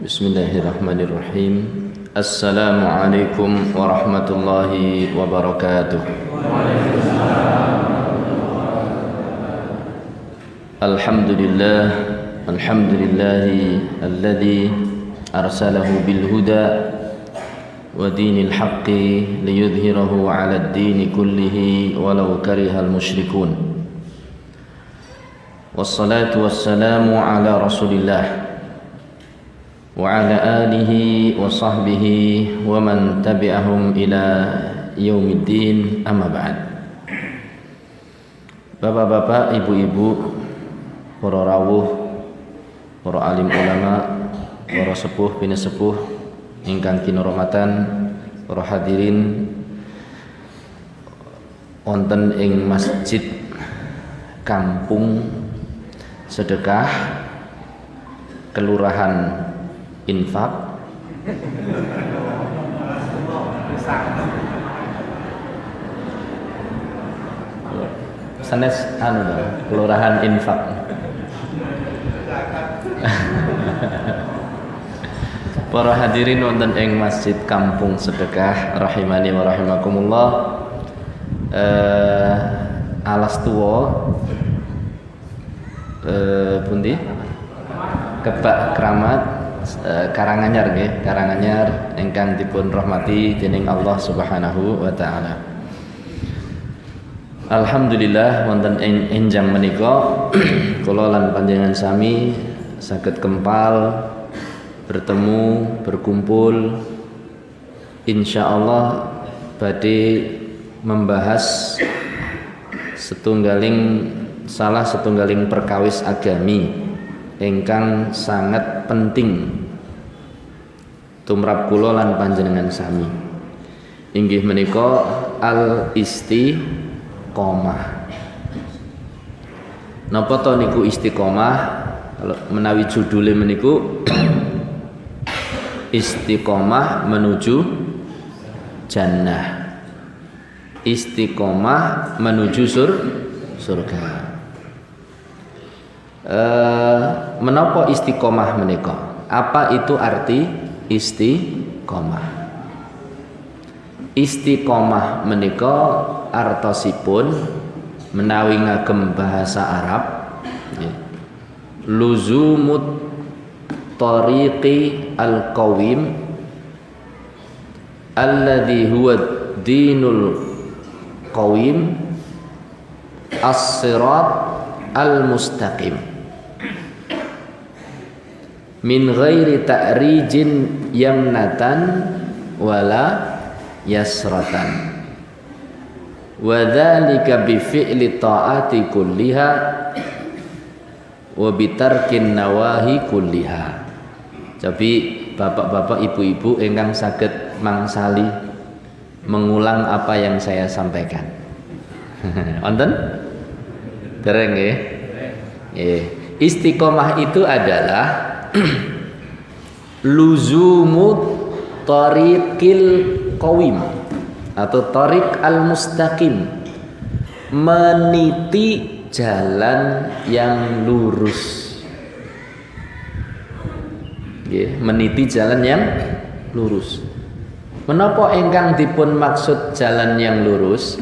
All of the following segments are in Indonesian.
Bismillahirrahmanirrahim. Assalamualaikum warahmatullahi wabarakatuh. Alhamdulillah, alhamdulillahi alladzi arsalahu bil huda wa dinil haqqi liyudhhirahu 'ala ad-dini kullihi walau karihal musyrikun. Wassalatu wassalamu ala Rasulillah wa ala alihi wa sahbihi wa man tabi'ahum ila yaumiddin, amma ba'd. Bapak-bapak, ibu-ibu, para rawuh, para alim ulama, para sepuh bini sepuh ingkang kinurmatan, para hadirin wonten ing Masjid Kampung Sedekah Kelurahan Infak sanes Kelurahan Infak para hadirin wonten ing Masjid Kampung Sedekah rahimani wa rahimakumullah. Alas tuwa pundi Kebak Kramat Karanganyar nggih, Karanganyar ingkang dipun rahmati dening Allah Subhanahu wa taala. Alhamdulillah wonten ing enjang menika kula lan panjenengan sami saged kempal bertemu, berkumpul insyaallah badhe membahas salah setunggaling perkawis agami ingkang sangat penting tumrap kula lan panjenengan sami, inggih menika al istiqomah. Napa to niku istiqomah? Kalau menawi judule meniku istiqomah menuju jannah, istiqomah menuju surga. Menapa istiqomah menika? Apa itu arti istiqomah? Istiqomah menika artosipun menawi ngagem bahasa Arab luzumut tariqi al-qawim alladhi huwa dinul qawim as-sirat al-mustaqim min ghairi ta'rijin yamnatan wala yasratan wa dzalika bi fi'li ta'ati kulliha wa bi tarkin nawahi kulliha. Jadi bapak-bapak, ibu-ibu ingkang saged mangsali mengulang apa yang saya sampaikan. Wonten? Dereng nggih? Nggih. Istiqomah itu adalah luzumut tariqil qawim atau tariq al-mustaqim, meniti jalan yang lurus. Meniti jalan yang lurus. Menapa ingkang dipun maksud jalan yang lurus?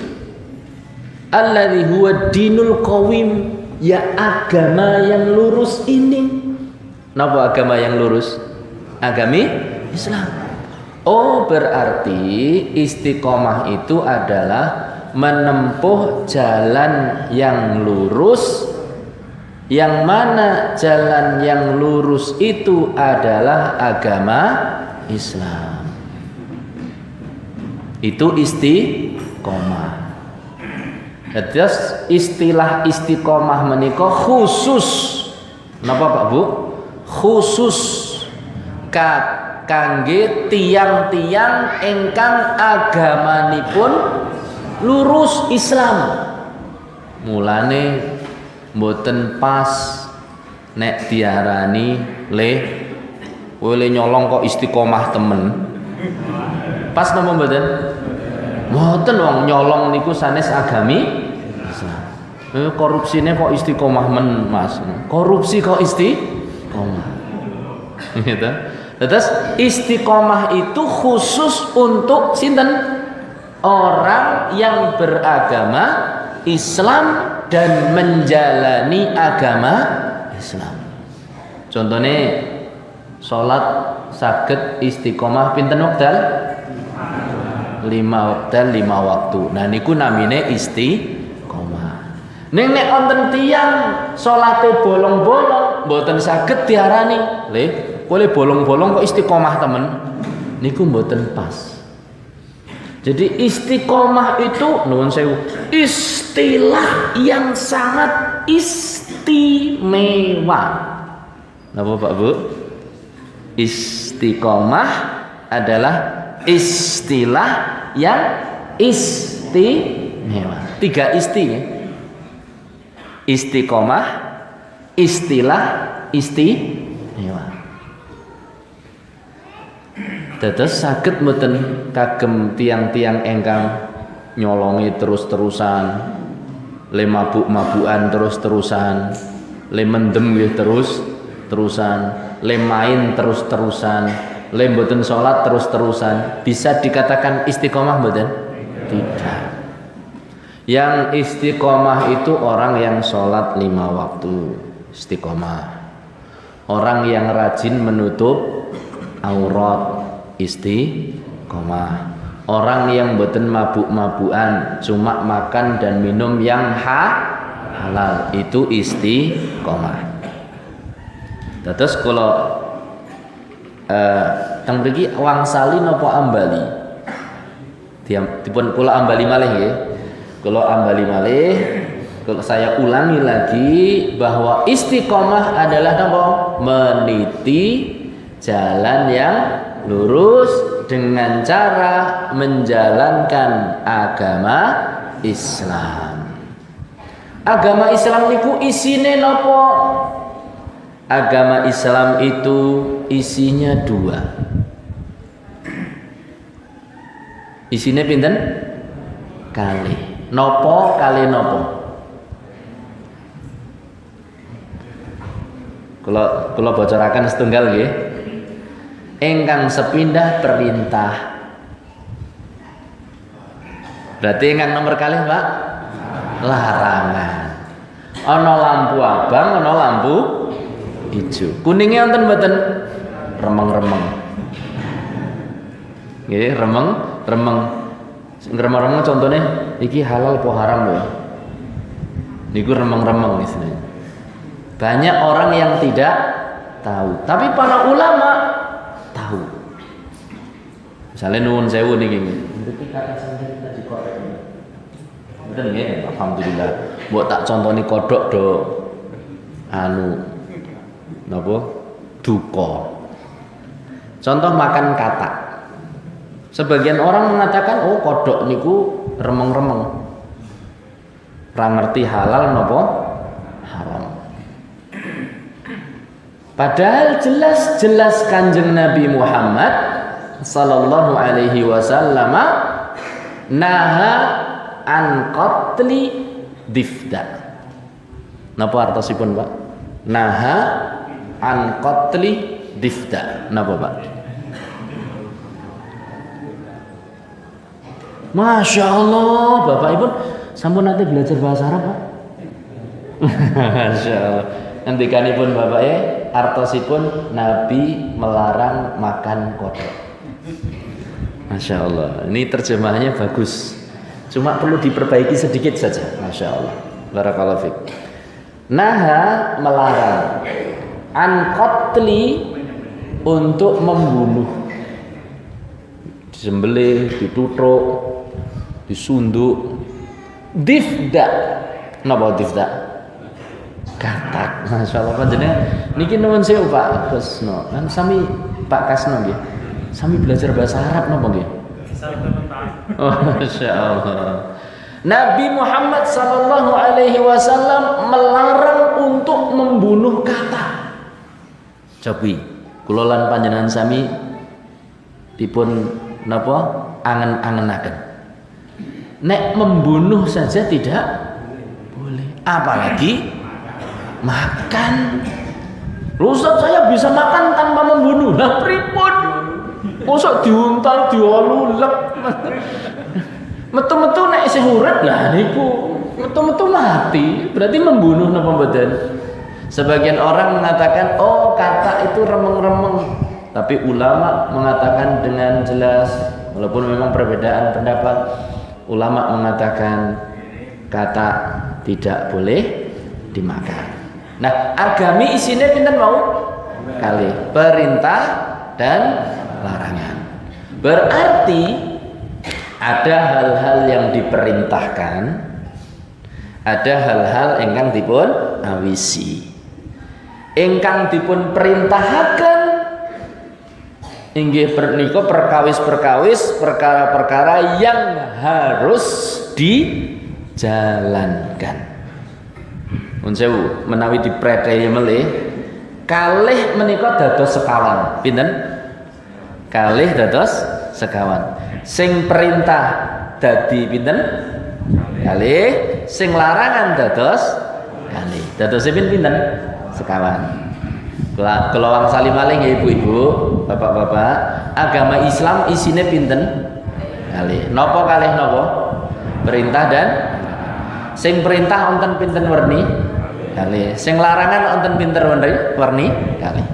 Alladzi huwa dinul qawim, ya agama yang lurus ini. Napa agama yang lurus? Agami Islam. Oh, berarti istiqomah itu adalah menempuh jalan yang lurus, yang mana jalan yang lurus itu adalah agama Islam. Itu istiqomah. Terus istilah istiqomah menika khusus. Napa Pak Bu? Khusus kangge tiang-tiang ingkang agamanipun lurus Islam. Mulane mboten pas nek diarani Boleh nyolong kok istiqomah temen. Pas napa mboten? Mboten wong nyolong niku sanes agami Islam. Korupsine kok istiqomah men, Mas. Korupsi kok istiqomah. Gitu. Terus istiqomah itu khusus untuk sinten? Orang yang beragama Islam dan menjalani agama Islam. Contohnya salat saged istiqomah pinten wekdal? 5 wekdal 5 waktu. Nah niku namine istiqomah. Ning nek wonten tiyang salate bolong-bolong mboten saged diarani, "Le, boleh bolong-bolong kok istiqomah temen." Niku mboten pas. Jadi istiqomah itu nuwun sewu, istilah yang sangat istimewa. Napa Pak Bu? Istiqomah adalah istilah yang istimewa. 3 isti ya. Istiqomah, istilah, istimewa. Dados saged mboten kagem tiang-tiang engkang nyolongi terus-terusan, le mabuk-mabukan terus-terusan, le mendem nggih terus-terusan, le main terus-terusan, le mboten salat terus-terusan. Bisa dikatakan istiqomah mboten? Tidak. Yang istiqomah itu orang yang salat 5 waktu, istiqomah. Orang yang rajin menutup aurat, istiqomah. Orang yang mboten mabuk-mabukan, cuma makan dan minum yang halal, itu istiqomah. Terus kalau teng mriki wangsali napa ambali? Dipun kula ambali malih nggih. Kula ambali malih, kalau saya ulangi lagi bahwa istiqomah adalah napa? Meniti jalan yang lurus dengan cara menjalankan agama Islam. Agama Islam niku isine napa? Agama Islam itu isinya 2. Isine pinten? Kali. Nopo kali nopo? Kula bocoraken setunggal nggih. Engkang sepindah perintah. Berarti engkang nomor kali Pak? Larangan. Ana lampu abang, ana lampu hijau. Kuningnya wonten mboten? Remeng-remeng. Nggih, remeng-remeng. Remeng-remeng contohnya iki halal apa haram ya? Niku remeng-remeng istilahnya. Banyak orang yang tidak tahu, tapi para ulama tahu. Misalnya nuwun sewu niki. Niki kata santen kita dikorek. Bener nggih, alhamdulillah. Mbok tak contoni kodhok do anu napa? Duka. Contoh makan katak. Sebagian orang mengatakan oh kodhok niku remeng-remeng. Ra ngerti halal napa haram. Padahal jelas-jelas Kanjeng Nabi Muhammad sallallahu alaihi wasallam naha an qatli difda. Napa artosipun, Pak? Naha an qatli difda. Napa, Pak? Masya Allah, Bapak Ibu sampun nanti belajar bahasa Arab, Pak? Masya Allah. Ngendikanipun Bapak artosipun Nabi melarang makan kodok. Masya Allah. Ini terjemahannya bagus. Cuma perlu diperbaiki sedikit saja. Masya Allah. Barakallahu fiik. Naha melarang an qatli untuk membunuh. Disembelih, ditutruk, disunduk. Difda. Napa difda? Katak. Masya Allah panjenengan niki nuwun sewu Pak Kasno. Kan sami Pak Kasno nggih. Sami belajar bahasa Arab napa nggih? Oh, Masya Allah. Nabi Muhammad sallallahu alaihi wasallam melarang untuk membunuh katak. Cobi. Kula lan panjenengan sami dipun napa angen-angenaken. Nek membunuh saja tidak boleh, apalagi makan. Ustaz, saya bisa makan tanpa membunuh. Lah pripun? Mosok diuntal diolulek. Metu-metu nek isih urip lah niku metu-metu mati, berarti membunuh napa mboten? Sebagian orang mengatakan oh kata itu remeng-remeng, tapi ulama mengatakan dengan jelas, walaupun memang perbedaan pendapat, ulama mengatakan kata tidak boleh dimakan. Nah, agami isinya pinten mau? Kali perintah dan larangan. Berarti ada hal-hal yang diperintahkan, ada hal-hal ingkang dipun awisi. Ingkang dipun perintahaken inggih menika perkawis-perkawis, perkara-perkara yang harus dijalankan. Mun sewu menawi dipretehi melih kalih menika dados sekawan. Pinten? Kalih dados sekawan. Sing perintah dadi pinten? Kalih. Sing larangan dados kalih. Dados pinten? Sekawan. Kula wangsali malih nggih ibu-ibu, bapak-bapak, agama Islam isine pinten? Kalih. Napa kalih napa? Perintah dan sing perintah wonten pinten werni? Kalih. Sing larangan wonten pinten werni? Kalih.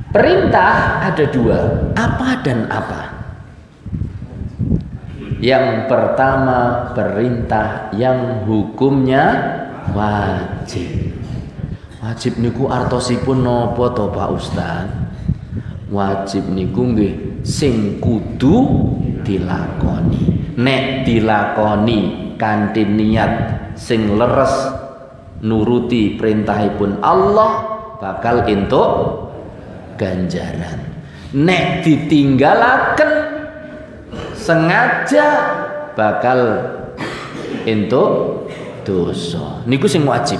Perintah ada dua, apa dan apa. Yang pertama perintah yang hukumnya wajib. Wajib niku artosipun napa to Pak Ustaz? Wajib niku nggih sing kudu dilakoni. Nek dilakoni kanthi niat sing leres nuruti perintahipun Allah bakal entuk ganjaran. Nek ditinggalaken sengaja bakal entuk dosa. Niku sing wajib.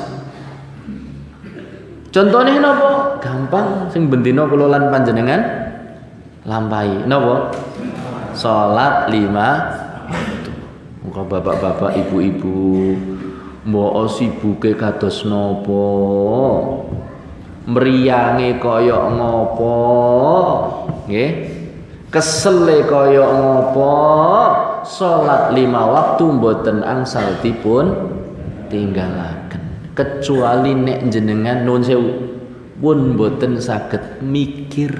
Contohnya napa? Gampang sing bendina kula lan panjenengan lampahi. Napa? Salat 5 waktu. Muga bapak-bapak, ibu-ibu mbok sibuke kados napa? Mriyange kaya ngapa? Nggih. Kesele kaya ngapa? Salat 5 waktu mboten angsal dipun tinggalaken. Kecuali nek jenengan nuwun sewu pun mboten saged mikir.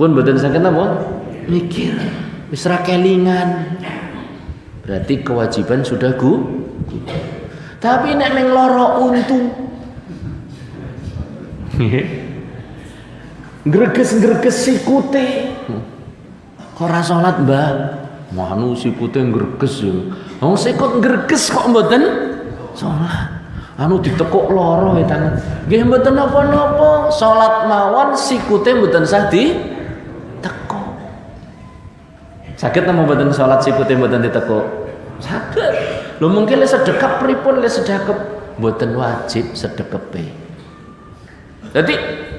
Pun mboten saged napa? Mikir. Wis ra kelingan. Berarti kewajiban sudah gugur. Tapi nek meng lara untu. Greges-greges sikute. Kok ora salat, Mbah? Manu sikute greges yo. Wong sikut greges kok mboten salat. Anu ditekuk lara e tangan. Nggih mboten napa-napa, salat mawon sikute mboten sah ditekuk. Saged napa mboten salat sikute mboten ditekuk? Saged. Lho mungkin le sedekap pripun le sedekap mboten wajib sedekepe. Jadi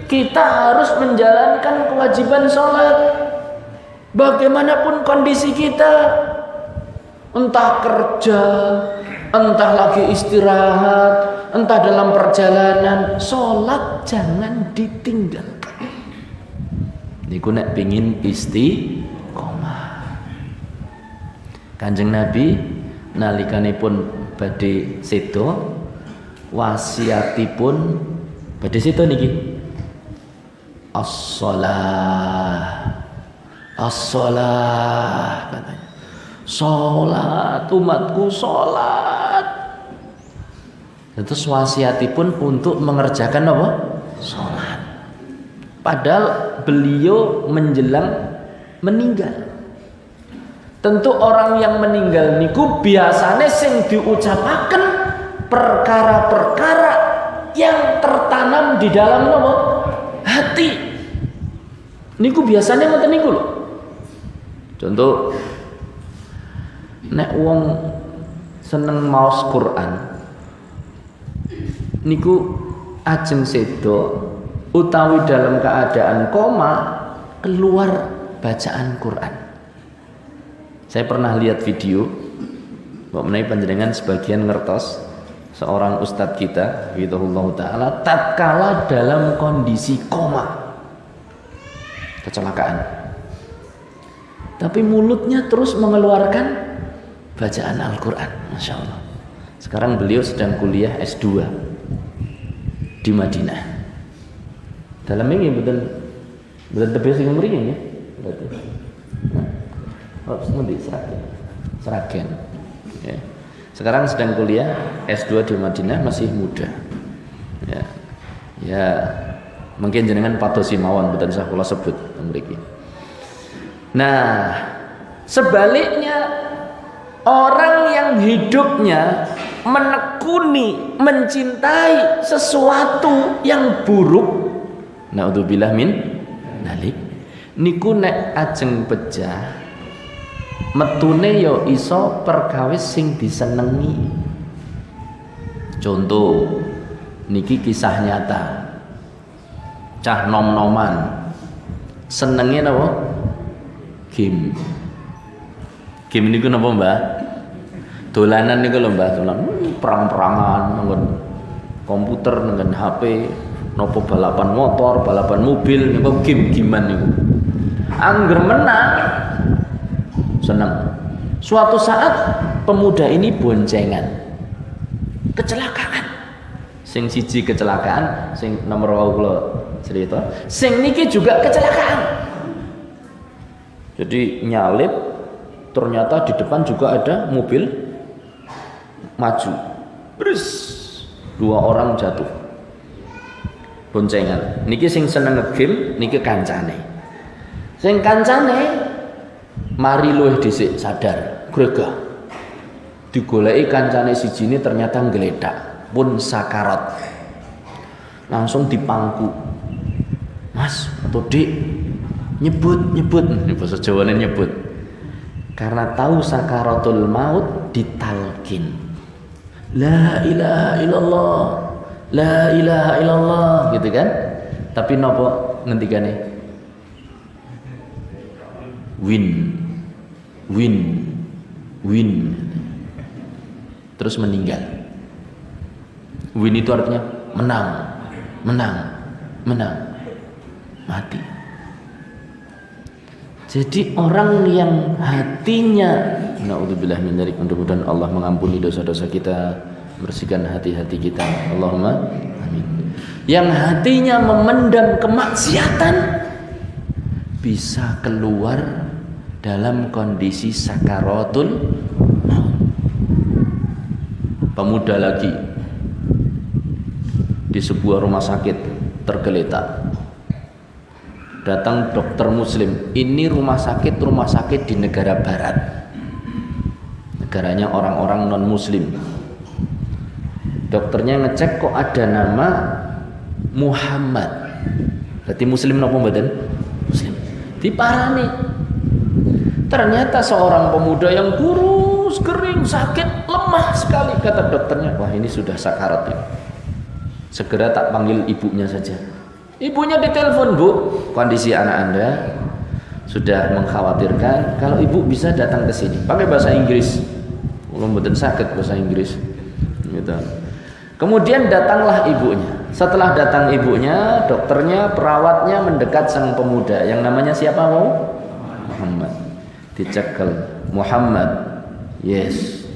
kita harus menjalankan kewajiban salat. Bagaimanapun kondisi kita, entah kerja, entah lagi istirahat, entah dalam perjalanan, sholat jangan ditinggalkan. Niku nek pengin istiqomah. Kanjeng Nabi nalikanipun badhe sedo wasiatipun badhe sedo niki as-shalah katanya. Sholat umatku sholat. Terus wasiatipun untuk mengerjakan apa? Sholat. Padahal beliau menjelang meninggal. Tentu orang yang meninggal niku biasanya sing diucapaken perkara-perkara yang tertanam di dalam apa? Hati. Niku biasanya ngoten niku lho. Contoh nek wong seneng maos Quran niku ajeng sedo utawi dalam keadaan koma keluar bacaan Quran. Saya pernah lihat video mengenai panjenengan sebagian ngertos seorang ustadz kita hafizahullah taala tatkala dalam kondisi koma kecelakaan, tapi mulutnya terus mengeluarkan bacaan Al-Quran. Masya Allah. Sekarang beliau sedang kuliah S2 di Madinah. Dalam ini betul tebes yang meriang ya. Oh, semuanya Seragen. Ya. Sekarang sedang kuliah S2 di Madinah, masih muda. Ya, mungkin jenengan patosi mawon betul saya kula sebut mriki. Nah, sebaliknya orang yang hidupnya menekuni, mencintai sesuatu yang buruk, naudzubillah min dzalik, niku nek ajeng pecah metune ya iso perkawis sing disenengi. Contoh niki kisah nyata. Cah nom-noman senengnya napa? Game niku napa, Mbah? Dolanan niku lho, Mbah, dolan perang-perangan nggon komputer nggon HP, napa balapan motor, balapan mobil niku game-gamean niku. Angger menang seneng. Suatu saat pemuda ini boncengan. Kecelakaan. Sing siji kecelakaan, sing nomor wau kula cerita, sing niki juga kecelakaan. Jadi nyalip, ternyata di depan juga ada mobil maju. Bres, 2 orang jatuh. Boncengan. Niki sing seneng nge-game, niki kancane. Sing kancane mari luwih dhisik sadar, gregah. Digoleki kancane sijine ternyata nggeledak, pun sakarat. Langsung dipangku. Mas atau Dik, nyebut bahasa Jawane nyebut. Karena tahu sakaratul maut ditalkin. La ilaha illallah. La ilaha illallah gitu kan? Tapi napa ngendikane? Win. Terus meninggal. Win itu artinya menang. Mati. Jadi orang yang hatinya, naudzubillah min dzalik, mudah-mudahan Allah mengampuni dosa-dosa kita, bersihkan hati-hati kita. Allahumma amin. Yang hatinya memendam kemaksiatan bisa keluar dalam kondisi sakaratul maut. Pemuda lagi di sebuah rumah sakit tergeletak. Datang dokter muslim. Ini rumah sakit di negara barat. Negaranya orang-orang non muslim. Dokternya ngecek kok ada nama Muhammad. Berarti muslim napa mboten? Muslim. Diparani. Ternyata seorang pemuda yang kurus, kering, sakit, lemah sekali. Kata dokternya, wah ini sudah sakarat. Segera tak panggil ibunya saja. Ibunya ditelepon, Bu, kondisi anak Anda sudah mengkhawatirkan. Kalau ibu bisa datang ke sini, pakai bahasa Inggris. Kalau mboten sakit bahasa Inggris. Gitu. Kemudian datanglah ibunya. Setelah datang ibunya, dokternya, perawatnya mendekat sang pemuda. Yang namanya siapa, mau? Muhammad. Dicekel. Muhammad. Yes.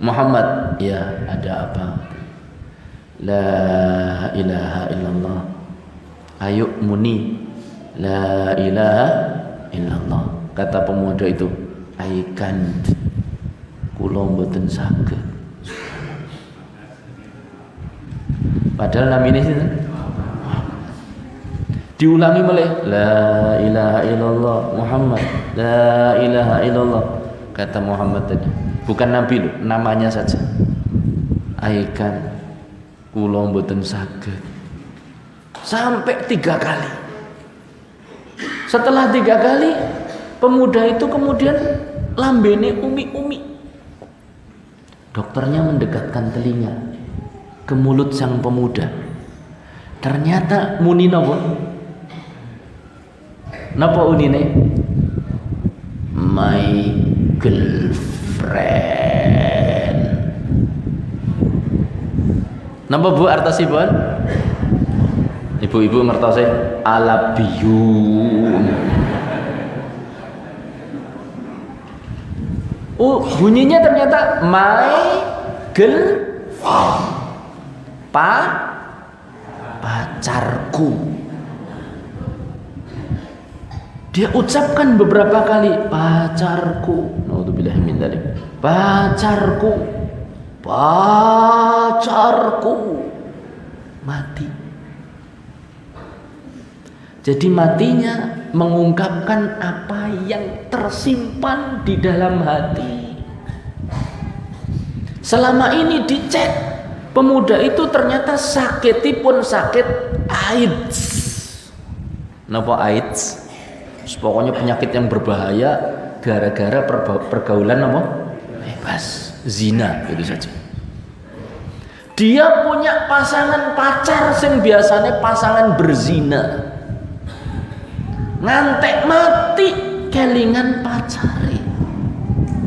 Muhammad. Ya, ada apa? La ilaha illallah. Ayo muni la ilaha illallah. Kata pemuda itu, I can't, kula mboten saged. Padahal namine sinten? Diulangi meleh, la ilaha illallah Muhammad, la ilaha illallah. Kata Muhammad tadi, bukan nabi loh, namanya saja. I can't, kula mboten saged. Sampai 3 kali. Setelah 3 kali, pemuda itu kemudian lambene umi-umi. Dokternya mendekatkan telinga ke mulut sang pemuda. Ternyata muni napa? Napa unine? My girlfriend. Napa Bu artosipun? Ibu-ibu ngertose I love you. Oh, bunyinya ternyata my girlfriend. Pacarku. Dia ucapkan beberapa kali pacarku. Naudzubillahi min dzalik. Pacarku. Mati. Jadi matinya mengungkapkan apa yang tersimpan di dalam hati. Selama ini dicek, pemuda itu ternyata sakitipun sakit AIDS. Napa AIDS? Pokoknya penyakit yang berbahaya gara-gara pergaulan apa? Bebas, zina, itu saja. Dia punya pasangan pacar sing biasanya pasangan berzina. Ngantek mati kelingan pacari.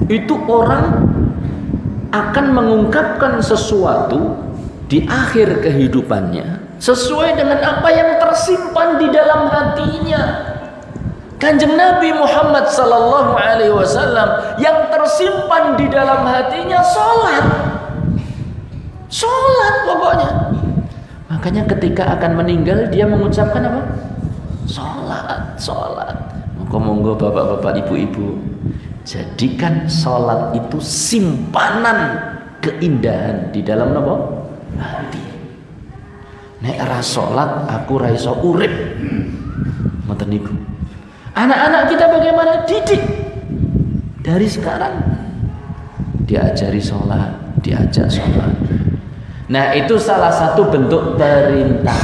Itu orang akan mengungkapkan sesuatu di akhir kehidupannya sesuai dengan apa yang tersimpan di dalam hatinya. Kanjeng Nabi Muhammad sallallahu alaihi wasallam yang tersimpan di dalam hatinya salat pokoknya. Makanya ketika akan meninggal dia mengucapkan apa? Salat. Monggo bapak-bapak, ibu-ibu, jadikan salat itu simpanan keindahan di dalam apa? Hati. Nek ra salat aku ra iso urip. Ngoten niku. Anak-anak kita bagaimana? Didik dari sekarang, diajari sholat, diajak sholat. Nah, itu salah satu bentuk perintah.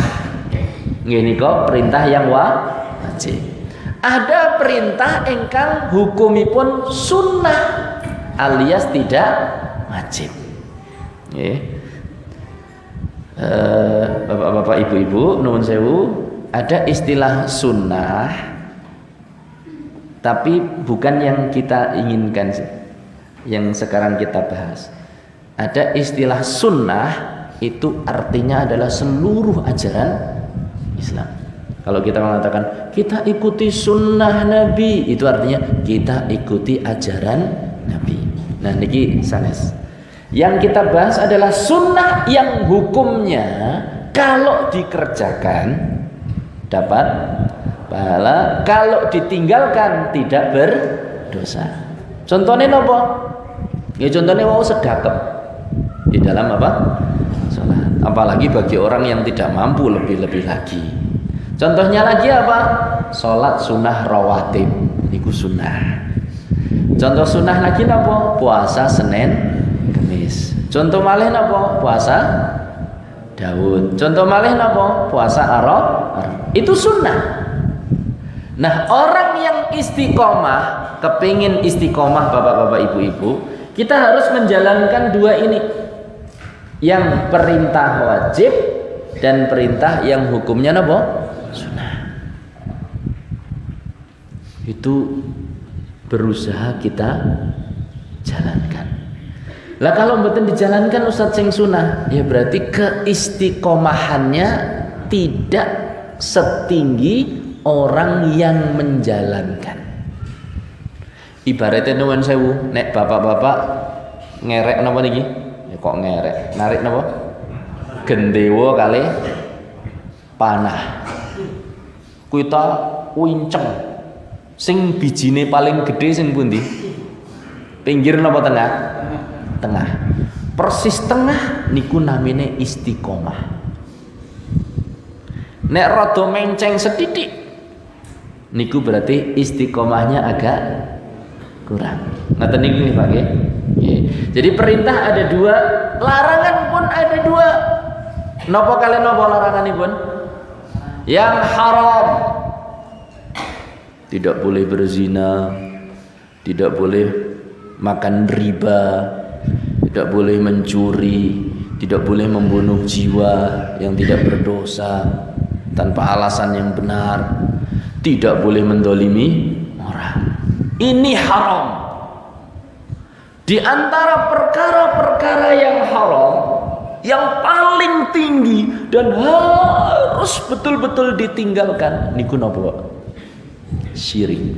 Ini kok perintah yang wajib. Ada perintah ingkang hukumipun sunnah alias tidak wajib. Bapak-bapak, ibu-ibu, nuwun sewu, ada istilah sunnah, tapi bukan yang kita inginkan, yang sekarang kita bahas. Ada istilah sunnah, itu artinya adalah seluruh ajaran Islam. Kalau kita mengatakan kita ikuti sunnah Nabi, itu artinya kita ikuti ajaran Nabi. Nah, niki sanes. Yang kita bahas adalah sunnah yang hukumnya kalau dikerjakan dapat pahala, kalau ditinggalkan tidak berdosa. Contohnya apa? Ya contohnya mau sedekah di dalam apa? Salat. Apalagi bagi orang yang tidak mampu, lebih-lebih lagi. Contohnya lagi apa? Salat sunnah rawatib, itu sunnah. Contoh sunnah lagi apa? Puasa Senin, Kamis. Contoh malih apa? Puasa Daud. Contoh malih apa? Puasa Arafah. Itu sunnah. Nah, orang yang istiqomah, kepingin istiqomah bapak-bapak, ibu-ibu, kita harus menjalankan dua ini. Yang perintah wajib dan perintah yang hukumnya apa? Sunnah. Itu berusaha kita jalankan. Lah kalau mboten dijalankan Ustaz sing sunnah, ya berarti keistiqomahannya tidak setinggi orang yang menjalankan. Ibaratnya nuwun sewu, nek bapak-bapak ngerek napa niki? Ya kok ngerek, narik napa? Gendewa kali panah. Kita winceng. Sing bijine paling gede sing pundi? Pinggir napa tengah? Tengah. Persis tengah niku namine istiqomah. Nek rada menceng sedidik niku berarti istiqomahnya agak kurang. Ngoten niku nggih Pak nggih. Jadi perintah ada dua, larangan pun ada dua. Napa kalian napa laranganipun? Yang haram. Tidak boleh berzina, tidak boleh makan riba, tidak boleh mencuri, tidak boleh membunuh jiwa yang tidak berdosa tanpa alasan yang benar, tidak boleh mendolimi orang. Ini haram. Di antara perkara-perkara yang haram, yang paling tinggi dan harus betul-betul ditinggalkan niku napa? Syirik.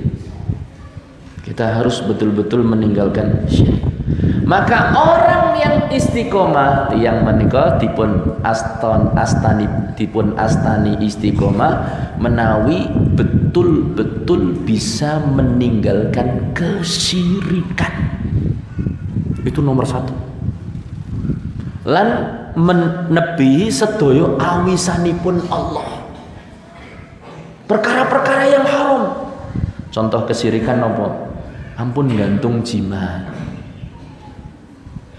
Kita harus betul-betul meninggalkan syirik. Maka orang yang istiqomah yang menika dipun astani istiqomah menawi betul-betul bisa meninggalkan kesyirikan. Itu nomor 1. Lan menebihi sedaya awisanipun Allah. Perkara-perkara yang haram. Contoh kesyirikan apa? Ampun gantung jimat.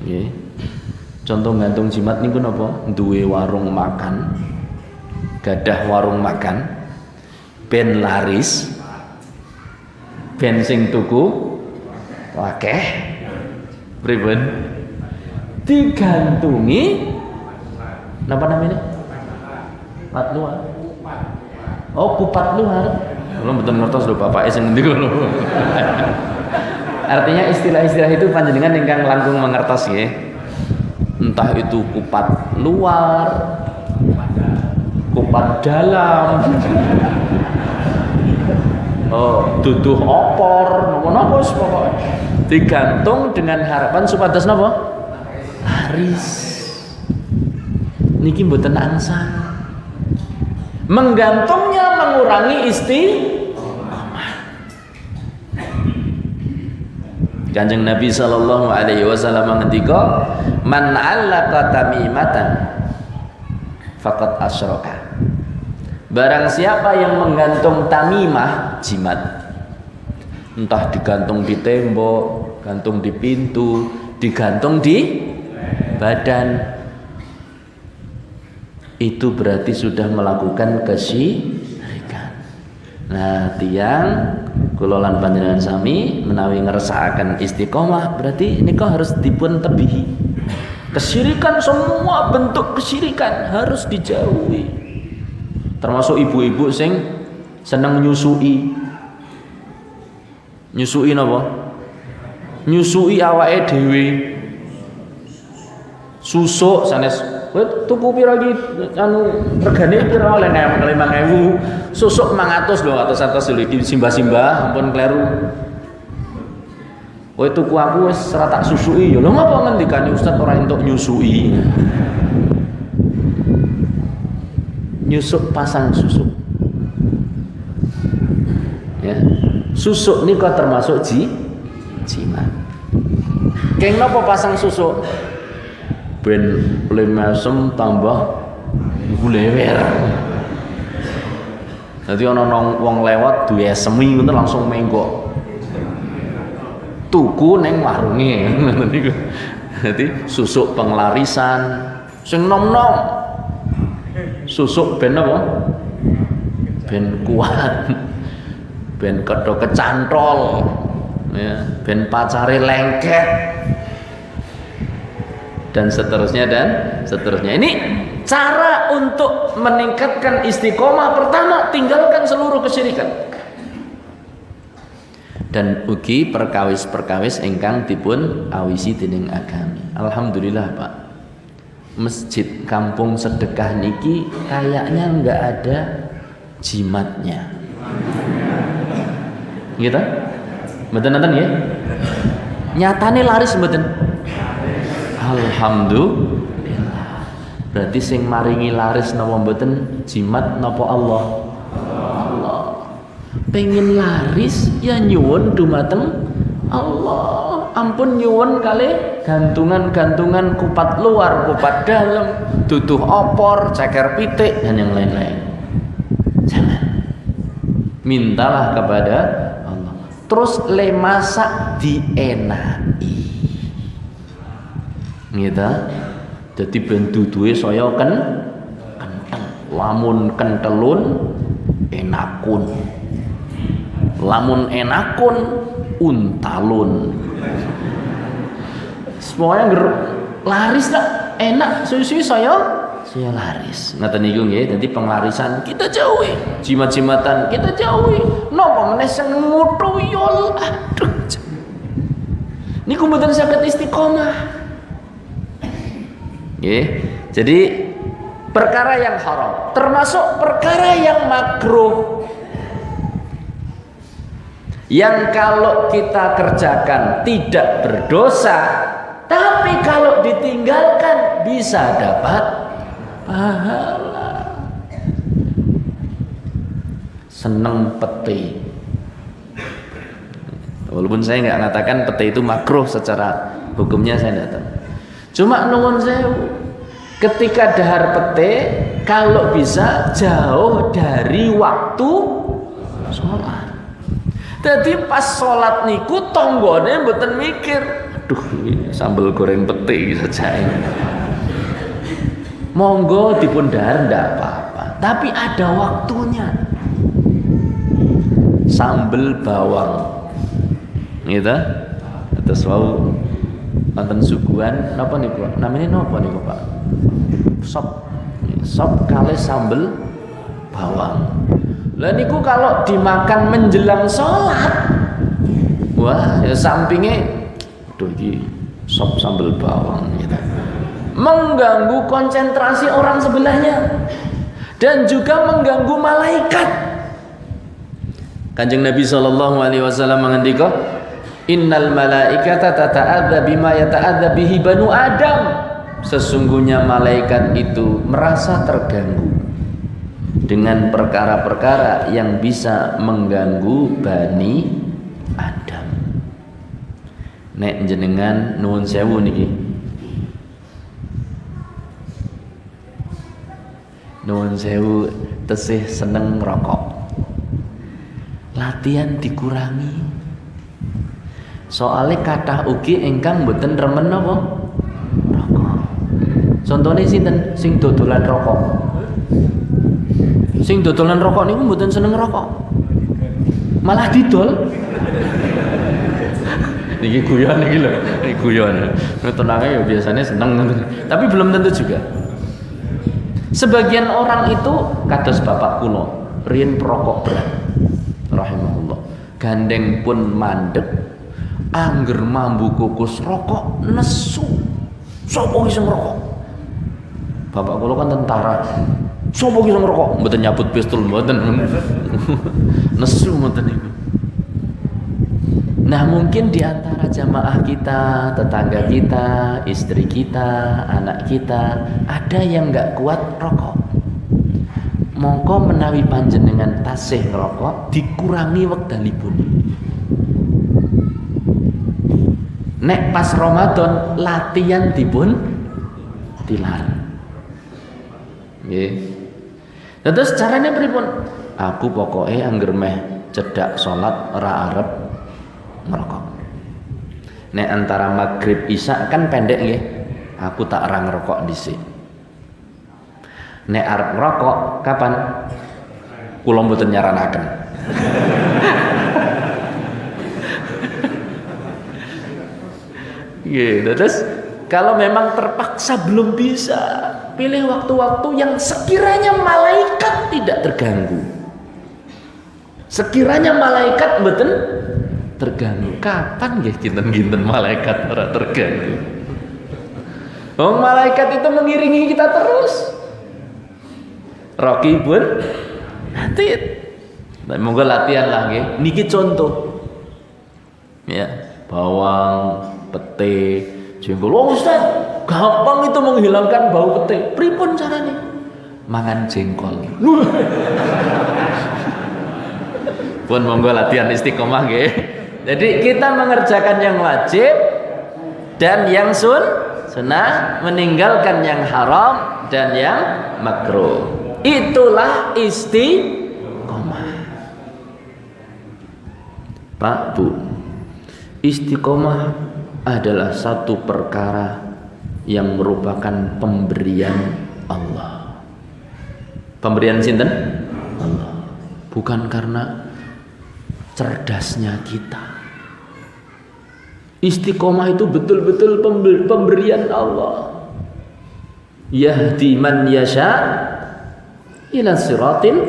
Nggih. Contoh gantung jimat niku napa? Duwe warung makan. Gadah warung makan. Ben laris. Ben sing tuku akeh. Pripun? Digantungi napa namanya? Kupat luar. Oh, kupat luar. Kalau betul ngertos lho bapak sing ngendi lho. Artinya istilah-istilah itu panjenengan ingkang langkung mengertos ya. Entah itu kupat luar, kupat dalam. Oh, duduh opor, napa wis pokoke. Digantung dengan harapan supados napa? Laris. Niki mboten angsal. Menggantungnya mengurangi istiqomah. Kanjeng Nabi sallallahu alaihi wasallam ngendika, "Man 'allaqa tamimatan faqad asyraka." Barang siapa yang menggantung tamimah, jimat, entah digantung di tembok, gantung di pintu, digantung di badan, itu berarti sudah melakukan kesyirikan. Nah, tiang kula lan panjenengan sami menawi ngersakaken istiqomah berarti nika harus dipun tebihi. Kesyirikan, semua bentuk kesyirikan harus dijauhi. Termasuk ibu-ibu sing seneng nyusui. Nyusui napa? Nyusui awake dhewe. Susuk sanes kowe tuku pira iki anu regane pira oleh 5.000. Susuk 500 lho, atus-atus lho iki simbah-simbah ampun kleru. Kowe tuku aku wis ora tak susui. Ya lho ngapa ngendikane Ustaz ora entuk nyusui? Nyusuk pasang susuk. Ya. Susuk nika termasuk jimat. Keng napa pasang susuk? Ben lemesem tambah gulewer. Dadi ana wong lewat duwe semi ngono langsung menggok. Tuku ning warunge ngono niku. Dadi susuk penglarisan sing nom-nom. Susuk ben apa? Ben kuat. Ben kedho kecantol. Ya, ben pacare lengket. Dan seterusnya. Ini cara untuk meningkatkan istiqomah. Pertama, tinggalkan seluruh kesyirikan. Dan ugi perkawis-perkawis ingkang dipun awisi dening agami. Alhamdulillah Pak, masjid kampung sedekah niki kayaknya nggak ada jimatnya. Gitu? Mboten-mboten ya? Nyatane laris mboten? Alhamdulillah. Berarti sing maringi laris napa mboten jimat napa Allah? Allah. Pengen laris ya nyuwun dumateng Allah. Ampun nyuwun kali gantungan-gantungan kupat luar, kupat dalam, duduh opor, ceker pitik dan yang lain-lain. Jangan. Mintalah kepada Allah. Terus le masak dienaki. Gitu. Jadi ben duduhe saya kenteng. Lamun kentelun enakun. Lamun enakun untalun. Semuanya laris tak enak suwi-suwi saya laris. Ngaten niku nggih, dadi penglarisan kita jauhi, jimat-jimatan kita jauhi. Napa meneh sing ngutuyul. Aduh. Niku mboten saged istiqomah. Nggih. Jadi perkara yang haram, termasuk perkara yang makruh, yang kalau kita kerjakan tidak berdosa, tapi kalau ditinggalkan bisa dapat pahala. Seneng pete, walaupun saya nggak mengatakan pete itu makruh secara hukumnya, saya tidak tahu. Cuma nuwun sewu, ketika dahar pete kalau bisa jauh dari waktu sholat. Jadi pas sholat niku tonggone mboten mikir, aduh sambal goreng pete saja. Monggo dipun dahar ndak apa-apa, tapi ada waktunya. Sambal bawang, gitu. Terus wau nonton suguhan, napa niku? Namanya napa niku Pak? Sop kali sambal bawang. Lah niku kalau dimakan menjelang sholat, wah ya sampingnya aduh iki sop sambal bawang gitu. Mengganggu konsentrasi orang sebelahnya dan juga mengganggu malaikat. Kanjeng Nabi SAW mengendika, innal malaikata tata'adza bima yata'adza bihi banu Adam. Sesungguhnya malaikat itu merasa terganggu dengan perkara-perkara yang bisa mengganggu Bani Adam. Nek jenengan nuwun sewu niki, nuwun sewu tesih seneng ngerokok, latihan dikurangi. Soalnya kathah ugi ingkang mboten remen napa rokok. Contohnya sinten sing dodolan rokok. Sing dodolan rokok niku mboten seneng rokok, malah didol. Niki guyon iki lho, iki guyon. Tenangnya ya biasanya seneng, tapi belum tentu juga. Sebagian orang itu kados bapak kuno, riyen perokok berat, rahimahullah. Gandeng pun mandeg, angger mambu kukus rokok nesu. Sopo ki sing ngrokok? Bapak kula kan tentara. Sopo ki sing ngrokok? Mboten nyabut pistol mboten. Nesu mboten niku. Nah, mungkin di antara jamaah kita, tetangga kita, istri kita, anak kita, ada yang enggak kuat rokok. Mongko menawi panjenengan tasih ngerokok, dikurangi wekdalipun. Nek pas Ramadan latihan dipun dilarang. Nggih. Terus caranya pripun? Aku pokoknya angger meh cedak salat ora arep ngerokok. Nek antara maghrib isya kan pendek nggih. Aku tak ora ngerokok dhisik. Nek arep ngerokok kapan? Kula mboten nyaranaken. Gitu. Terus kalau memang terpaksa belum bisa, pilih waktu-waktu yang sekiranya malaikat tidak terganggu. Sekiranya malaikat mboten terganggu. Kapan nggih kinten-kinten malaikat ora terganggu? Oh, malaikat itu mengiringi kita terus. Raqibun atid. Monggo latihan lah nggih. Niki contoh. Ya, bawang, pete, jengkol. Oh Ustaz, gampang itu menghilangkan bau pete. Pripun caranya? Mangan jengkol. Pun monggo latihan istiqomah nggih. Jadi kita mengerjakan yang wajib dan yang sunnah, meninggalkan yang haram dan yang makruh. Itulah istiqomah. Pak, Bu, istiqomah adalah satu perkara yang merupakan pemberian Allah. Pemberian sinten? Allah. Bukan karena cerdasnya kita. Istiqomah itu betul-betul pemberian Allah. yahdi man yasha ila siratil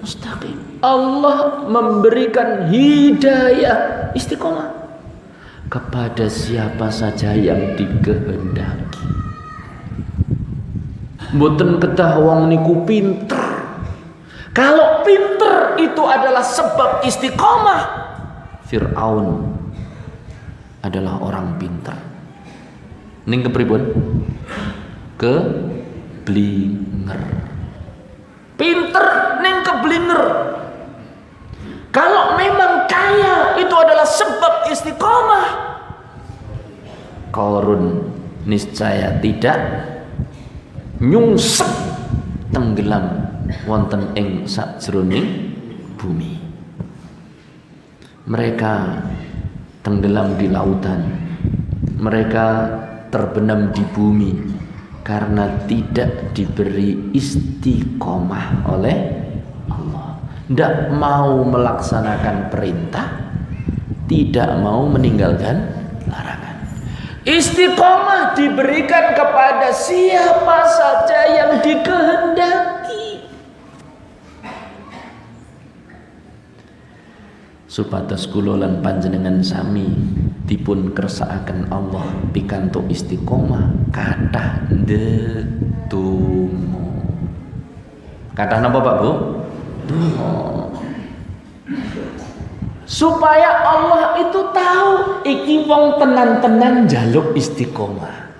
mustaqim. Allah memberikan hidayah istiqomah kepada siapa saja yang dikehendaki. Mboten kedah wong niku pinter. Kalau pinter itu adalah sebab istiqomah, Fir'aun adalah orang pinter. Ning kepripun? Keblinger. Pinter ning keblinger. Kalau memang kaya itu adalah sebab istiqomah, Qarun niscaya tidak nyungsep tenggelam wonten ing sajroning bumi. Mereka tenggelam di lautan, mereka terbenam di bumi karena tidak diberi istiqomah oleh Allah. Tidak mau melaksanakan perintah, tidak mau meninggalkan larangan. Istiqomah diberikan kepada siapa saja yang dikehendaki. Supados kula lan panjenengan sami dipun kersakaken Allah pikantuk istiqomah kathah ndedonga. Kathah napa Pak Bu? Supaya Allah itu tahu iki wong tenan-tenan njaluk istiqomah.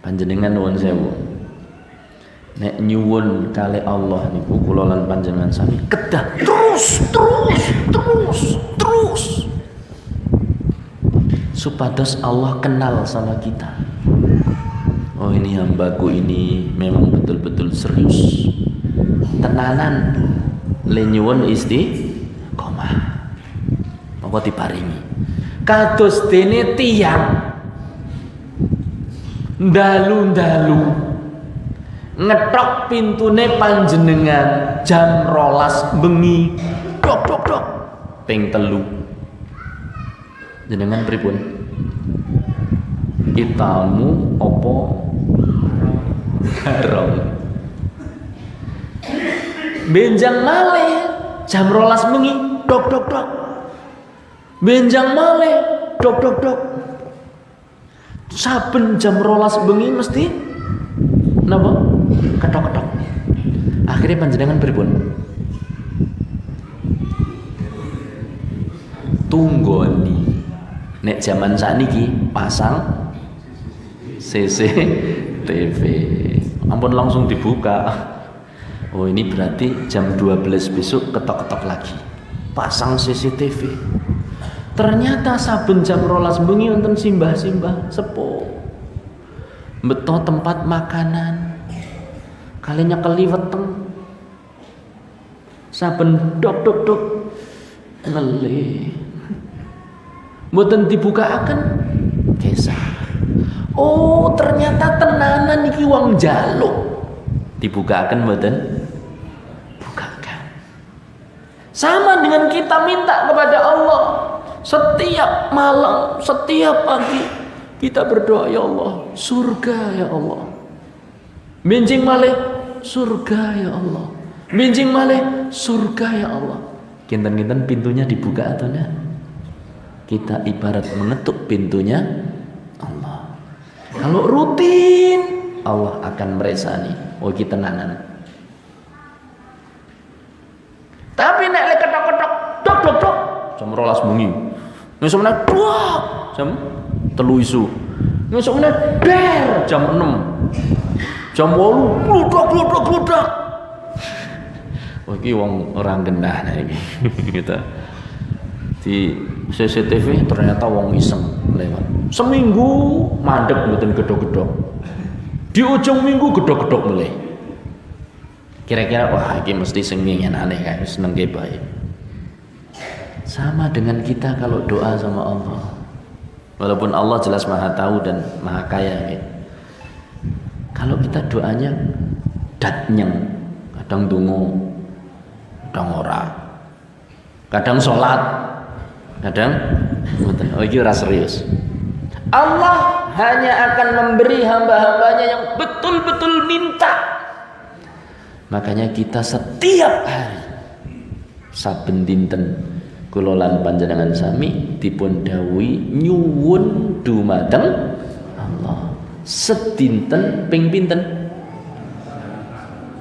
Panjenengan nuwun sewu. Nek nyuwun kali Allah niku kula lan panjenengan sami kedah terus supados Allah kenal sama kita. Oh, ini hambaku ini memang betul-betul serius tenanan le nyuwun istiqomah. Apa diparingi kados dene tiyang dalu-dalu ngetok pintune panjenengan jam 12 bengi dok ping 3 jenengan pripun itamu apa garong benjang malih jam 12 bengi dok benjang malih dok saben jam 12 bengi mesti napa ketok akhirnya panjenengan pripun tunggoni nek zaman sakniki pasang CCTV ampun langsung dibuka. Oh, ini berarti jam 12 besok ketok-ketok lagi pasang CCTV. Ternyata saben jam 12 bengi wonten simbah-simbah sepuh beto tempat makanan kalinya keliweteng saben dok ngelih mboten dibukaaken gesah. Oh, ternyata tenanan iki wong njaluk dibukaaken mboten bukakan. Sama dengan kita minta kepada Allah setiap malam, setiap pagi kita berdoa, ya Allah, surga ya Allah. Benjing malih surga ya Allah. Benjing malih surga ya Allah. Kinten-kinten pintunya dibuka atau enggak? Kita ibarat mengetuk pintunya Allah. Kalau rutin Allah akan meresani. Oh, kita tenanan. Tapi nek lek ketok-ketok dok jam 12 bengi. Ngesuk meneh dok jam 3 isu. Ngesuk meneh der jam 6. Jam 8 gludak. Oh, iki wong orang genah iki. Kita di CCTV ternyata wong iseng lewat. Seminggu mandek mboten gedhok-gedhok. Di ujung minggu gedhok-gedhok mulai. Kira-kira wah iki mesti sing aneh kae seneng bae. Sama dengan kita kalau doa sama Allah. Walaupun Allah jelas Maha tahu dan Maha kaya ya. Kalau kita doanya datnyeng, kadang dongo, kadang ora. Kadang sholat, kadang oh iki ora serius. Allah hanya akan memberi hamba-hambanya yang betul-betul minta. Makanya kita setiap hari saben dinten kula lan panjenengan sami dipun dawuhi nyuwun dumateng Allah. Sedinten ping pinten?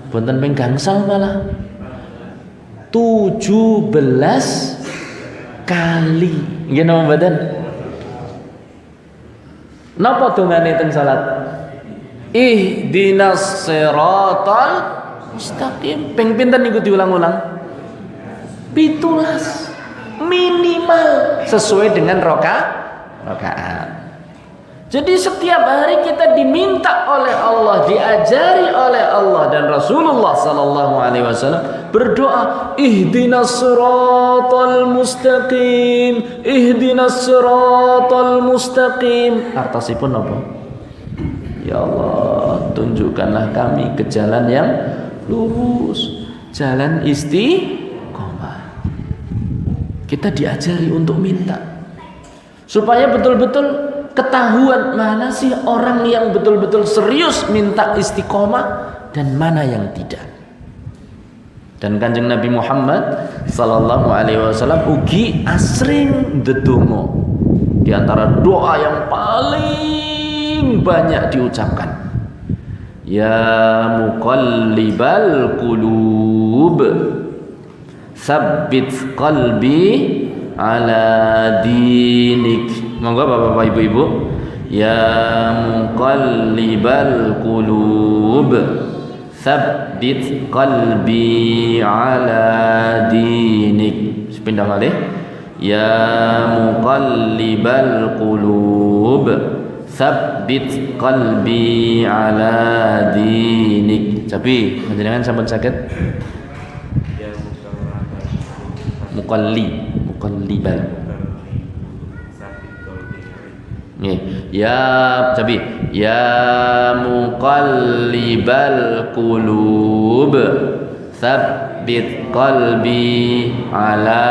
Bonten ping gangsal malah 17 kali. Nggih napa mboten? Napa dongane teng salat? Ihdinas siratal mustaqim. Ping pinten niku diulang-ulang? 17 minimal sesuai dengan rakaat. Jadi setiap hari kita diminta oleh Allah, diajari oleh Allah dan Rasulullah sallallahu alaihi wasallam berdoa, ihdinas siratal mustaqim, ihdinas siratal mustaqim. Artosipun apa? Ya Allah, tunjukkanlah kami ke jalan yang lurus, jalan istiqomah. Kita diajari untuk minta supaya betul-betul ketahuan mana sih orang yang betul-betul serius minta istiqomah dan mana yang tidak. Dan Kanjeng Nabi Muhammad sallallahu alaihi wasallam ugi asring ndedonga di antara doa yang paling banyak diucapkan, ya muqallibal qulub tsabbit qalbi ala dinik. Monggo Bapak Ibu-ibu, ya muqallibal qulub tsabbit qalbi ala dinik. Sepindah malih, ya muqallibal qulub tsabbit qalbi ala dinik. Tapi panjenengan sampun saged muqallibal. Ya tapi ya muqallibal qulub tsabbit qalbi ala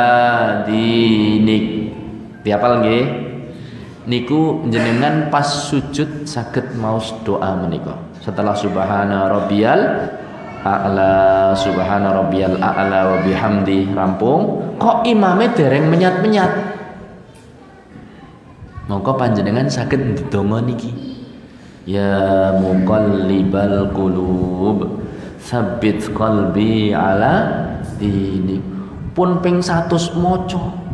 dinik. Dihafal nggih? Niku jenengan pas sujud saged maos doa menika. Setelah subhana rabbiyal a'la, subhana rabbiyal a'la wa bihamdi rampung, kok imame dereng menyat-menyat. Mongko panjenengan saged ndedonga niki, ya muqallibal qulub tsabbit qalbi ala dinik. Pun ping 100 maca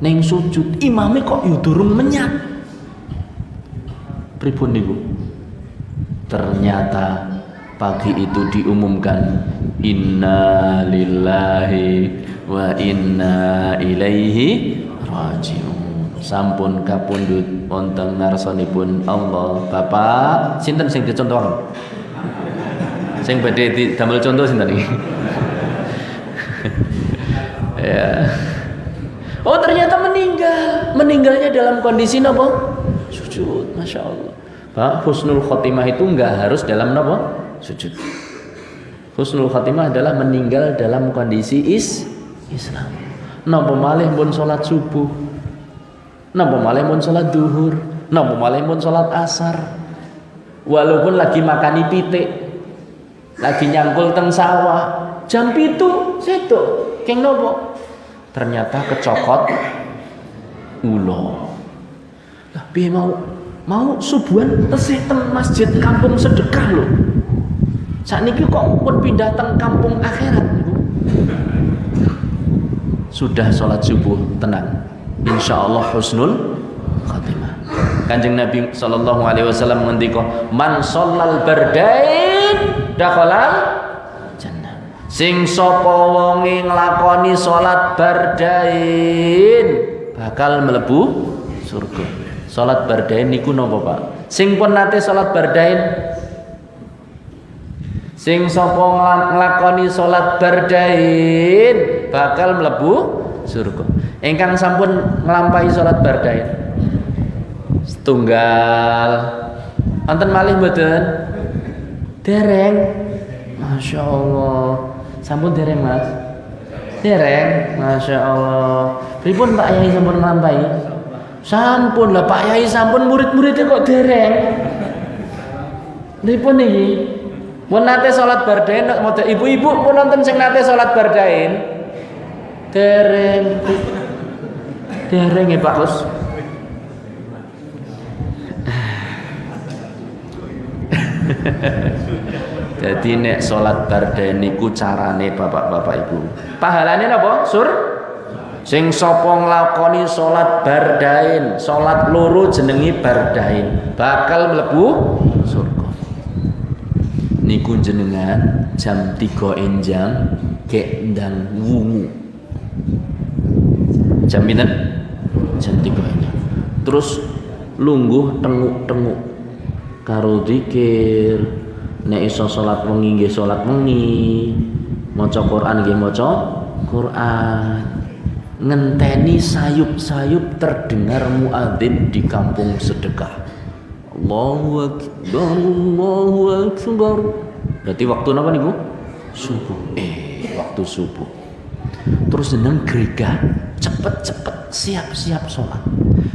ning sujud imame kok yo durung menyat. Pripun niku? Ternyata pagi itu diumumkan inna lillahi wa inna ilaihi rajiun. Sampun kapundhut wonten ngarsanipun Allah. Bapak sinten sing dicontohaken? Sing badhe didamel contoh sinten iki? Ya. Oh, ternyata meninggalnya dalam kondisi napa? Sujud. Masya Allah. Pak, husnul khotimah itu enggak harus dalam napa? Sujud. Husnul khotimah adalah meninggal dalam kondisi Islam. Napa malih pun salat subuh, napa malih pun salat duhur, napa malih pun salat asar. Walaupun lagi makani pitik, lagi nyangkul teng sawah, jam 7 sedo keng nopo? Ternyata kecokot ulo. Lah piye mau subuhan tesih teng masjid kampung sedekah lho. Sakniki kok pun pindah teng kampung akhirat niku. Sudah sholat subuh tenang, insyaallah husnul khatimah. Kanjeng Nabi sallallahu alaihi wasallam ngendika, man shallal bardain dakhalal jannah. Sing sapa wonge nglakoni salat bardain bakal mlebu surga. Salat bardain niku napa, Pak? Sing pun nate salat bardain, sing sapa nglakoni salat bardain bakal mlebu surga. Ingkang sampun nglampahi salat bardain setunggal wonten malih mboten? Dereng. Masya Allah. Sampun dereng, Mas? Dereng. Masya Allah. Pripun Pak Yai sampun nglampahi? Sampun lah Pak Yai, sampun murid-muridnya kok dereng. Nipun niki. Mun nate salat bardain model ibu-ibu pun nonton sing nate salat bardain. Dereng. Dereng ya Pak Bos. Jadi nek salat bardain niku carane Bapak-bapak Ibu. Pahalane napa? Sing sapa nglakoni salat bardain, salat loro jenengi bardain, bakal mlebu surga. Niku jenengan jam 3 enjang kek ndang wungu. Jam pinten? Jam 3 enjang. Terus lungguh tenguk-tenguk karo zikir. Nek iso salat wengi nggih salat wengi, maca Quran nggih maca Quran. Ngenteni sayup-sayup terdengar muadzin di kampung sedekah. Allahu Akbar, Allahu Akbar. Berarti waktu napa niku? Subuh. Waktu subuh. Terus jeneng gregah, cepet-cepet siap-siap sholat.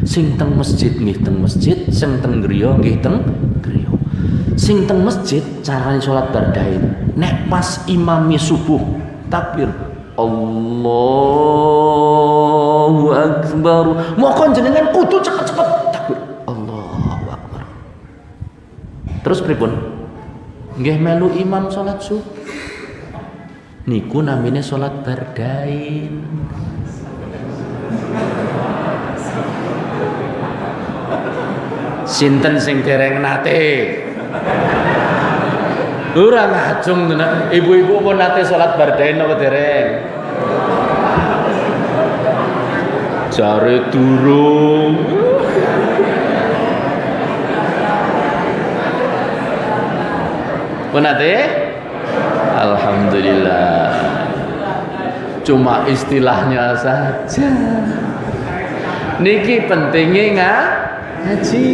Sing teng masjid nggih teng masjid, sing teng griya nggih teng griya. Sing teng masjid carane sholat bardain. Nek pas imami subuh takbir Allahu Akbar. Mokon jenengan kudu cepet-cepet takbir. Allahu Akbar. Terus pripun? Nggih melu imam salat subuh. Niku namine salat bardain. Sinten sing dereng nate? Ora ngajung tenan. Ibu-ibu pun nate salat bardain apa dereng? Jare durung. Pun nate? Alhamdulillah. Cuma istilahnya saja. Niki pentingnya ngaji.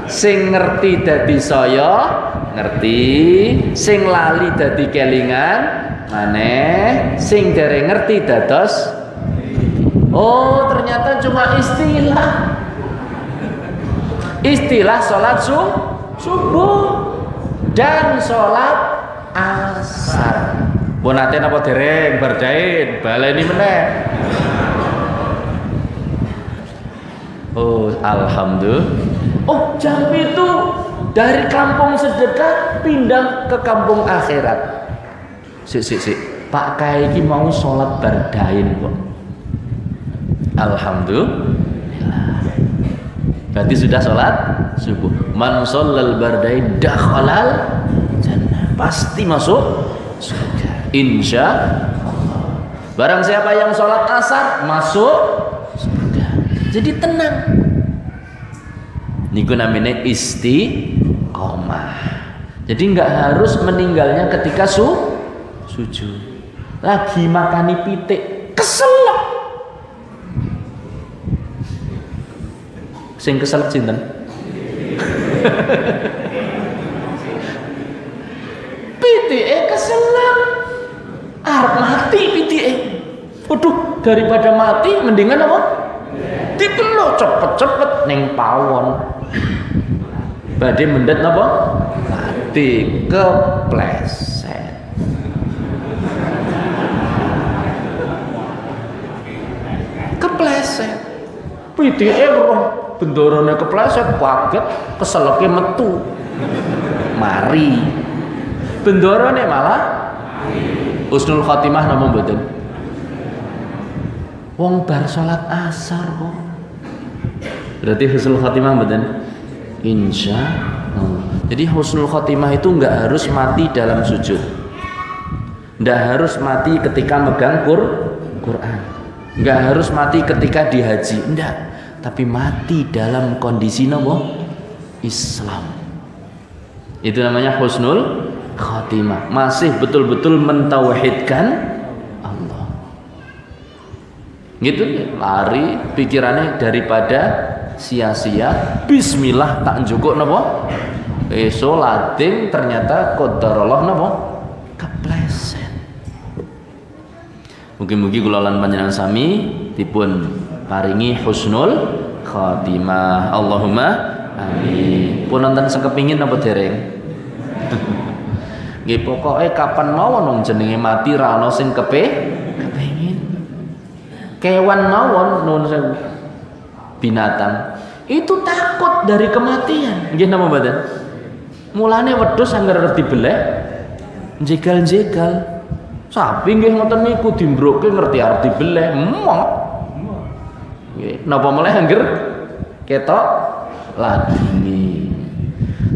Sing ngerti dadi saya ngerti, sing lali dadi kelingan maneh, sing dereng ngerti dados oh ternyata cuma istilah salat subuh dan salat asar. Pun ate napa dereng bardain baleni meneh. Oh alhamdulillah. Oh jam itu dari kampung sedekah pindah ke kampung akhirat. Sik. Pak Kai iki mau sholat bardain kok. Alhamdulillah. Berarti sudah sholat subuh. Man shallal bardain dakhalal jannah. Pasti masuk surga. Insya Allah. Barang siapa yang sholat asar masuk surga. Jadi tenang. Niku namanya istiqomah. Jadi nggak harus meninggalnya ketika sujud. Lagi makani pitik, keselak. Sing keselak sinten? Pitike keselak. Arep mati pitike. Waduh, daripada mati mendingan apa? Dipeluk cepet-cepet ning pawon. Badhe mendet napa? Mati kepleset. Kepleset. Pitike roh bendorone kepleset kaget, keseleke metu. Mari. Bendorone malah husnul khotimah napa mboten? Wong bar salat asar kok. Berarti husnul khotimah mboten? Insya Allah. Jadi husnul khotimah itu enggak harus mati dalam sujud. Enggak harus mati ketika megang Quran. Enggak harus mati ketika dihaji, enggak. Tapi mati dalam kondisi napa? Islam. Itu namanya husnul khotimah. Masih betul-betul mentauhidkan Allah. Gitu lari pikirannya daripada sia-sia. Bismillah tak njukuk napa? Salating ternyata qadarullah napa? Kepleset. Mugi-mugi kula lan panjenengan sami dipun paringi husnul khatimah. Allahumma amin. Pun nonton sekepingin apa dereng? Nggih pokoke kapan mawon wong jenenge mati ra ono sing kepengin. Kewan mawon nuwun sewu. Binatang itu takut dari kematian. Nggih napa mboten? Mulane wedhus angger dibeleh jegal-jegal. Sapi nggih ngoten niku dimbroke ngerti arep dibeleh. Nggih, napa mulai angger ketok lagi.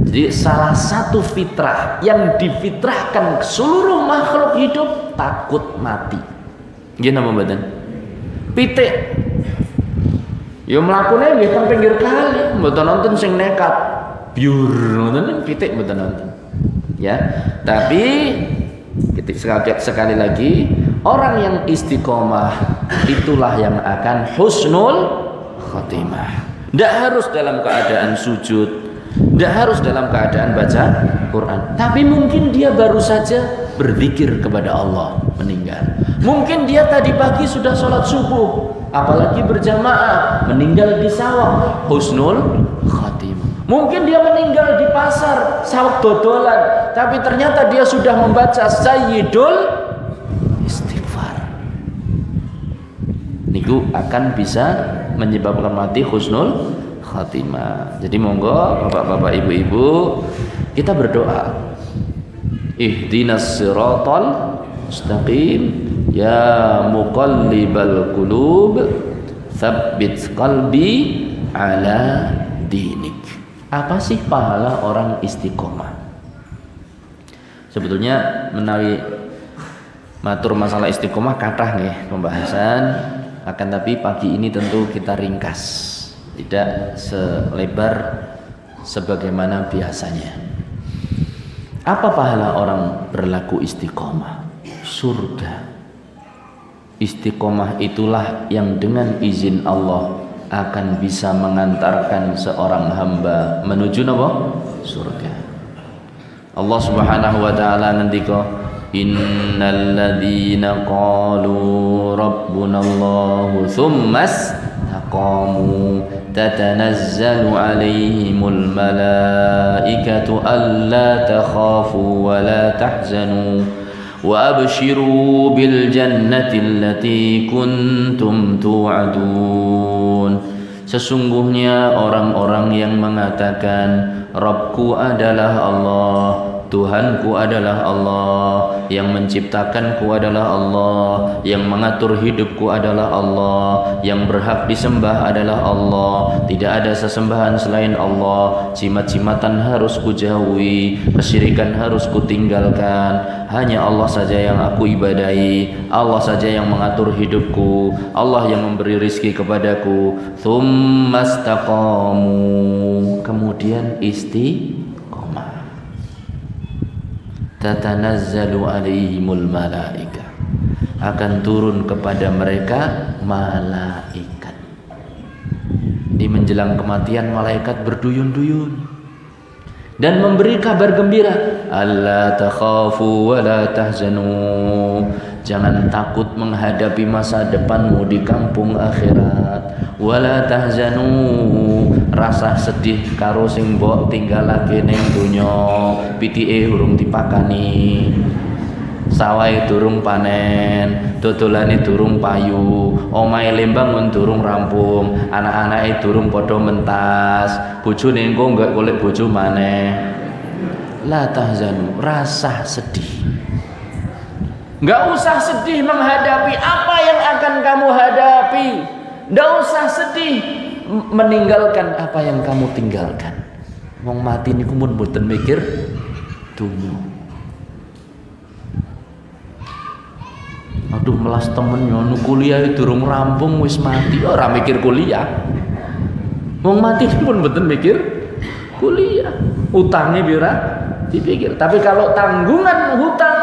Jadi salah satu fitrah yang difitrahkan ke seluruh makhluk hidup takut mati. Nggih napa mboten? Pitik yo mlakune nggih teng pinggir kali, mboten nonton sing nekat. Biur ngoten pitik mboten nonton. Ya, tapi sekali lagi orang yang istiqomah itulah yang akan husnul khatimah. Tidak harus dalam keadaan sujud, tidak harus dalam keadaan baca Quran, tapi mungkin dia baru saja berzikir kepada Allah meninggal. Mungkin dia tadi pagi sudah sholat subuh, apalagi berjamaah, meninggal di sawah, husnul khatimah. Mungkin dia meninggal di pasar, sawah dodolan, tapi ternyata dia sudah membaca Sayyidul Istighfar. Niku akan bisa menyebabkan mati husnul khatimah. Jadi monggo bapak-bapak ibu-ibu kita berdoa. Ihdinas siratal mustaqim ya muqallibal qulub tsabbit qalbi ala dinik. Apa sih pahala orang istiqomah? Sebetulnya menawi matur masalah istiqomah kathah nggih pembahasan, akan tapi pagi ini tentu kita ringkas, tidak selebar sebagaimana biasanya. Apa pahala orang berlaku istiqomah? Surga. Istiqomah itulah yang dengan izin Allah akan bisa mengantarkan seorang hamba menuju napa? Surga. Allah Subhanahu wa taala ngendika, innal ladzina qalu rabbunallahu tsummas taqamu tatanazzalu alaihimul malaikatu alla takhafu wa la tahzanu wa abshiru bil jannati allati kuntum tu'adun. Sesungguhnya orang-orang yang mengatakan Rabbku adalah Allah, Tuhanku adalah Allah, yang menciptakanku adalah Allah, yang mengatur hidupku adalah Allah, yang berhak disembah adalah Allah, tidak ada sesembahan selain Allah, jimat-jimatan harus kujauhi, kesyirikan harus kutinggalkan, hanya Allah saja yang aku ibadahi, Allah saja yang mengatur hidupku, Allah yang memberi rizki kepadaku. Tsumastaqamu, kemudian istiqomah. Tatanazzalu alaihimul malaika, akan turun kepada mereka malaikat. Di menjelang kematian malaikat berduyun-duyun dan memberi kabar gembira, alla takhafu wa la tahzanu, jangan takut menghadapi masa depanmu di kampung akhirat, wala tahzanu, rasa sedih karo sing mbok tinggalake ning donya, pitike urung dipakani, sawahe durung panen, dodolane durung payu, omahe lembang durung rampung, anak-anake durung padha mentas, bojone engko enggak golek bojo maneh. La tahzanu, rasa sedih. Enggak usah sedih menghadapi apa yang akan kamu hadapi. Enggak usah sedih meninggalkan apa yang kamu tinggalkan. Wong mati niku mun mboten mikir dunya. Aduh melas temen ngono kuliah durung rampung wis mati, ora mikir kuliah. Wong mati pun mboten mikir kuliah. Utangnya biar dipikir. Tapi kalau tanggungan hutang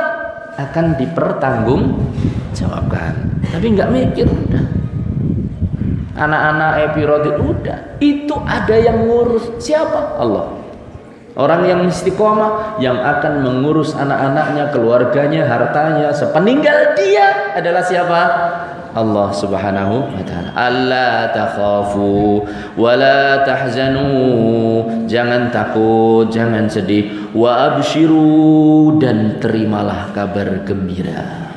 akan dipertanggungjawabkan. Tapi enggak mikir udah. Anak-anak epirotit udah. Itu ada yang ngurus. Siapa? Allah. Orang yang istiqomah yang akan mengurus anak-anaknya, keluarganya, hartanya sepeninggal dia adalah siapa? Allah Subhanahu wa taala. Alla takhafu wa la tahzanu. Jangan takut, jangan sedih. Wa absyiru, dan terimalah kabar gembira.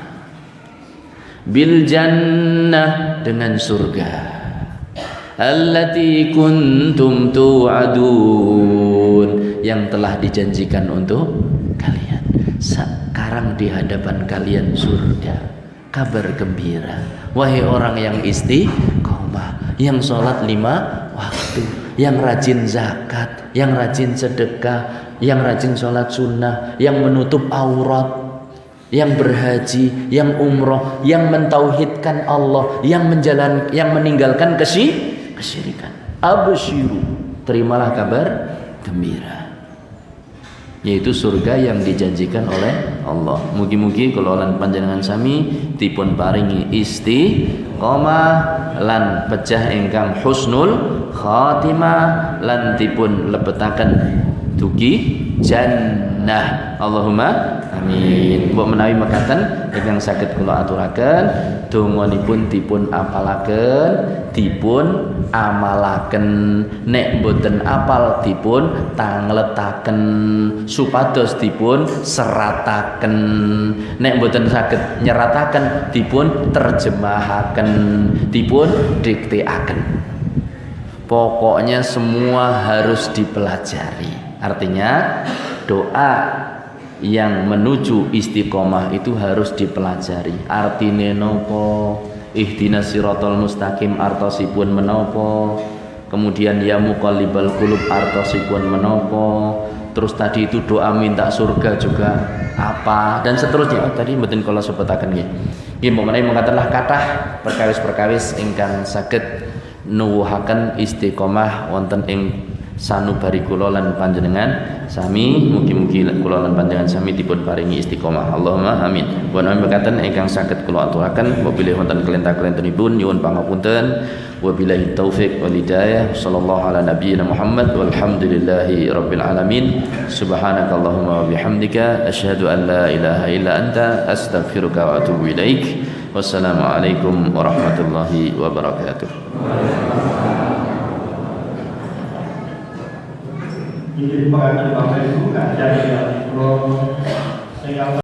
Bil jannah, dengan surga. Allati kuntum tu'adun, yang telah dijanjikan untuk kalian. Sekarang di hadapan kalian surga, kabar gembira. Wahai orang yang istiqomah, yang sholat 5 waktu, yang rajin zakat, yang rajin sedekah, yang rajin sholat sunnah, yang menutup aurat, yang berhaji, yang umroh, yang mentauhidkan Allah, yang meninggalkan kesyirikan. Absyiru, terimalah kabar gembira, yaitu surga yang dijanjikan oleh Allah. Mugi-mugi kula lan panjenengan sami dipun paringi istiqomah lan pejah ingkang husnul khatimah lan dipun lebetaken dugi jannah. Allahumma amin. Mbok menawi mekaten ingkang saged kula aturaken, donganipun dipun apalaken, dipun amalaken. Nek boten apal dipun tangletaken supados dipun serataken. Nek boten saged nyerataken dipun terjemahaken, dipun diktikaken. Pokoknya semua harus dipelajari. Artinya doa yang menuju istiqomah itu harus dipelajari. Artine nopo, ihdinas siratal mustaqim artosipun menopo, kemudian ya muqallibal qulub artosipun menopo, terus tadi itu doa minta surga juga apa, dan seterusnya. Tadi mboten kula sebutaken nggih. Nggih menawi mengatakanlah kathah perkawis-perkawis ingkang saged nuwuhaken istiqomah wonten ing sanubari kula lan panjenengan sami. Mugi-mugi kula lan panjenengan sami dipun paringi istiqomah. Allahumma amin. Wa nami mekaten ingkang saged kula aturaken wabillahi wonten kelentah-kelentunipun nyuwun pangapunten. Wabillahi taufik wal hidayah. Sallallahu ala nabiyyina Muhammad walhamdulillahi rabbil alamin. Subhanakallahumma wa bihamdika asyhadu an la ilaha illa anta astaghfiruka wa atubu ilaik. Wassalamualaikum warahmatullahi wabarakatuh. Ini terima kasih Bapak Ibu,